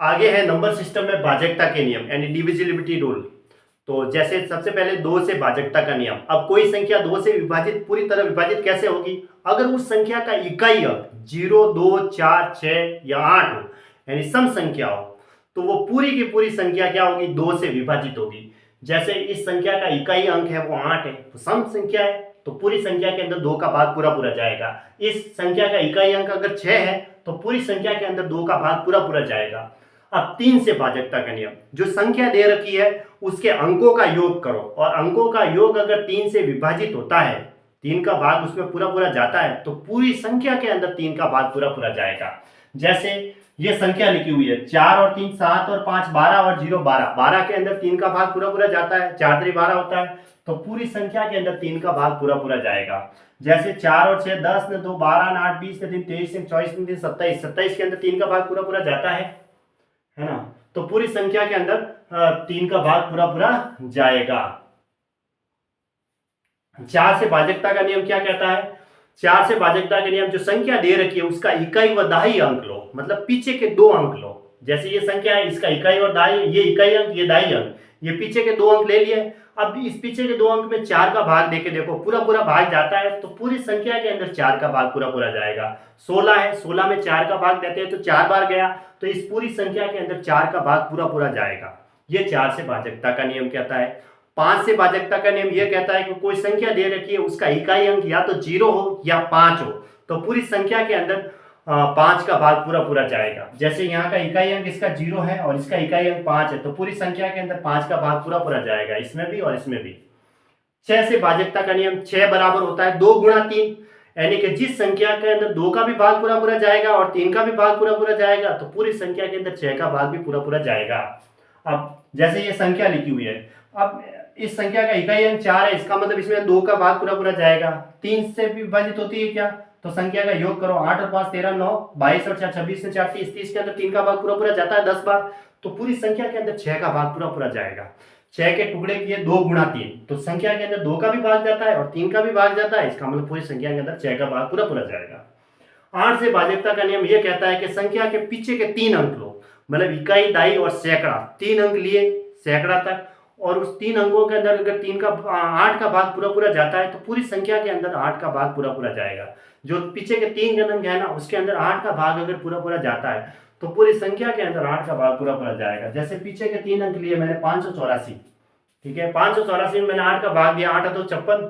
आगे है number system में भाजकता के नियम यानी डिविजिबिलिटी रूल। तो जैसे सबसे पहले 2 से भाजकता का नियम। अब कोई संख्या 2 से विभाजित पूरी तरह विभाजित कैसे होगी? अगर उस संख्या का इकाई अंक 0, 2, 4, 6 या 8 हो यानी सम संख्या हो तो वो पूरी की पूरी संख्या क्या होगी? 2 से विभाजित होगी। जैसे इस संख्या का इकाई अंक है वो 8 है तो सम संख्या है तो पूरी संख्या के अंदर 2 का भाग पूरा पूरा जाएगा। इस संख्या का इकाई अंक अगर 6 है तो पूरी संख्या के अंदर 2 का भाग पूरा पूरा जाएगा। अब 3 से भाजकता का नियम। जो संख्या दे रखी है उसके अंकों का योग करो और अंकों का योग अगर 3 से विभाजित होता है, 3 का भाग उसमें पूरा पूरा जाता है तो पूरी संख्या के अंदर 3 का भाग पूरा पूरा जाएगा। जैसे ये संख्या लिखी हुई है 4 और 3 7 और 5 12 और 0 12। 12 के अंदर 3 का भाग पूरा पूरा जाता है, 4 3 12 होता है तो पूरी संख्या के अंदर 3 का भाग पूरा पूरा जाएगा। जैसे 4 और 6 10 ने 2 12 ने 8 20 ने 3 23 ने 24 ने 3 27। 27 के अंदर 3 का भाग पूरा पूरा जाता है ना? तो पूरी संख्या के अंदर 3 का भाग पूरा पूरा जाएगा। 4 से भाजकता का नियम क्या कहता है? 4 से भाजकता का नियम जो संख्या दे रखी है उसका इकाई व दाई अंक लो, मतलब पीछे के 2 अंक लो। जैसे ये संख्या है इसका इकाई और दाई, ये इकाई अंक ये दाई अंक, ये पीछे के 2 अंक ले लिए। अब इस पीछे के 2 अंक में 4 का भाग देके देखो पूरा पूरा भाग जाता है तो पूरी संख्या के अंदर 4 का भाग पूरा पूरा जाएगा। 16 है, 16 में 4 का भाग देते हैं तो 4 बार गया तो इस पूरी संख्या के अंदर 4 का भाग पूरा पूरा जाएगा। ये 4 से भाजकता का नियम कहता है। 5 से भाजकता का नियम यह कहता है कि कोई संख्या दे रखी है उसका इकाई अंक या तो 0 हो या 5 हो तो पूरी संख्या के अंदर 5 का भाग पूरा पूरा जाएगा। जैसे यहाँ का इकाई अंक इसका 0 है और इसका इकाई अंक 5 है तो पूरी संख्या के अंदर 5 का भाग पूरा पूरा जाएगा, इसमें भी और इसमें भी। 6 से भाजकता का नियम 6 बराबर होता है 2 गुणा 3, यानी कि जिस संख्या के अंदर 2 का भी भाग पूरा पूरा जाएगा और 3 का भी भाग पूरा पूरा जाएगा तो पूरी संख्या के अंदर 6 का भाग भी पूरा पूरा जाएगा। अब जैसे ये संख्या लिखी हुई है, अब इस संख्या का इकाई अंक 4 है, इसका मतलब इसमें 2 का भाग पूरा पूरा जाएगा। 3 से भी विभाजित होती है क्या? तो संख्या का योग करो, 8 और 5 13 9 22 और 4 26 ने 4 30, 30 के अंदर 3 का भाग पूरा पूरा जाता है 10 बार तो पूरी संख्या के अंदर 6 का भाग पूरा पूरा जाएगा। 6 के टुकड़े किए 2 गुणा 3 तो संख्या के अंदर 2 का भी भाग जाता है और 3 का भी भाग जाता है, इसका मतलब पूरी संख्या के अंदर 6 का भाग पूरा पूरा जाएगा। 8 से भाजकता का नियम यह कहता है कि संख्या के पीछे के 3 अंक लो, मतलब इकाई दाई और सैकड़ा, 3 अंक लिए सैकड़ा तक और उस 3 अंकों के अंदर अगर 3 का 8 का भाग पूरा पूरा जाता है तो पूरी संख्या के अंदर 8 का भाग पूरा पूरा जाएगा। जो पीछे के 3 अंक है ना उसके अंदर 8 का भाग अगर पूरा पूरा जाता है तो पूरी संख्या के अंदर 8 का भाग पूरा पूरा जाएगा। जैसे पीछे के 3 अंक लिए मैंने 584, ठीक है, 584 में मैंने 8 का भाग दिया, 8 तो 56,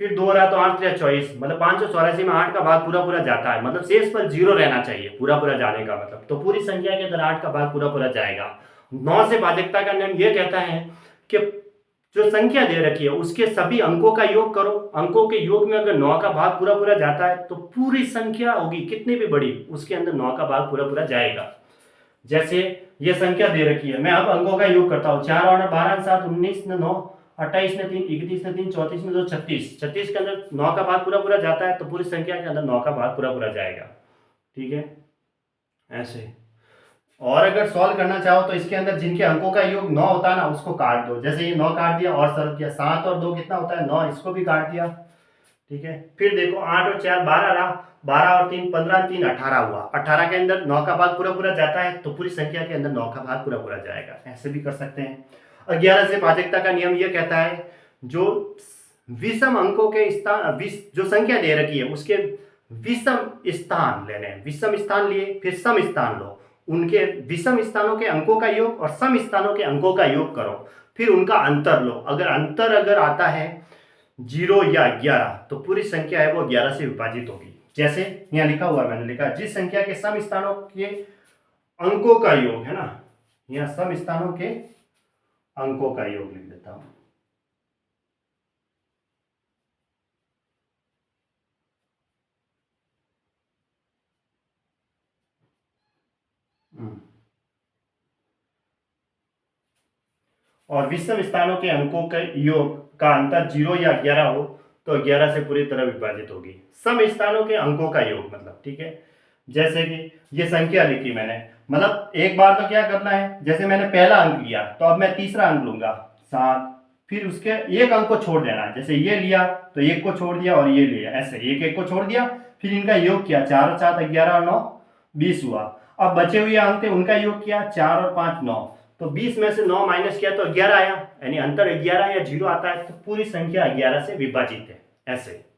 फिर 2 रहा तो 8 3 24, मतलब 584 में 8 का भाग पूरा पूरा जाता है, मतलब शेष पर 0 रहना चाहिए पूरा पूरा जाने का मतलब, तो पूरी संख्या के अंदर 8 का भाग पूरा पूरा जाएगा। 9 से भाजकता का नियम यह कहता है कि जो संख्या दे रखी है उसके सभी अंकों का योग करो, अंकों के योग में अगर 9 का भाग पूरा पूरा जाता है तो पूरी संख्या होगी कितनी भी बड़ी उसके अंदर 9 का भाग पूरा पूरा जाएगा। जैसे ये संख्या दे रखी है, मैं अब अंकों का योग करता हूँ, 4 और 12 7 19 ने 9 28 ने 3 31 ने 3 34 ने 2 36, 36 के अंदर 9 का भाग पूरा पूरा जाता है तो पूरी संख्या के अंदर 9 का भाग पूरा पूरा जाएगा। ठीक है, ऐसे। और अगर सॉल्व करना चाहो तो इसके अंदर जिनके अंकों का योग 9 होता है ना उसको काट दो, जैसे ये 9 काट दिया और सरल किया, 7 और 2 कितना होता है 9, इसको भी काट दिया। ठीक है, फिर देखो 8 और 4 12 रहा, 12 और 3 15, 3 18 हुआ, 18 के अंदर 9 का भाग पूरा पूरा जाता है तो पूरी संख्या के अंदर 9 का भाग पूरा पूरा जाएगा, ऐसे भी कर सकते हैं। 11 से भाजकता का नियम यह कहता है जो विषम अंकों के स्थान जो संख्या दे रखी है उसके विषम स्थान लेने, विषम स्थान लिए फिर सम स्थान लो, उनके विषम स्थानों के अंकों का योग और सम स्थानों के अंकों का योग करो, फिर उनका अंतर लो, अगर अंतर अगर आता है 0 या 11 तो पूरी संख्या है वो 11 से विभाजित होगी। जैसे यहाँ लिखा हुआ मैंने लिखा जिस संख्या के सम स्थानों के अंकों का योग है ना, यहाँ सम स्थानों के अंकों का योग लिख देता हूं। और विषम स्थानों के अंकों के योग का अंतर 0 या 11 हो तो 11 से पूरी तरह विभाजित होगी। सम स्थानों के अंकों का योग मतलब, ठीक है, जैसे कि ये संख्या लिखी मैंने, मतलब एक बार तो क्या करना है, जैसे मैंने पहला अंक लिया तो अब मैं तीसरा अंक लूंगा 7, फिर उसके एक अंक को छोड़ देना है, जैसे ये लिया तो एक को छोड़ दिया और ये लिया, ऐसे एक एक को छोड़ दिया, फिर इनका योग किया, 4 और 7 11 और 9 20 हुआ। अब बचे हुए अंक थे उनका योग किया, 4 और 5 9, तो 20 में से 9 माइनस किया तो 11 आया, यानी अंतर 11 या 0 आता है, तो पूरी संख्या 11 से विभाजित है ऐसे।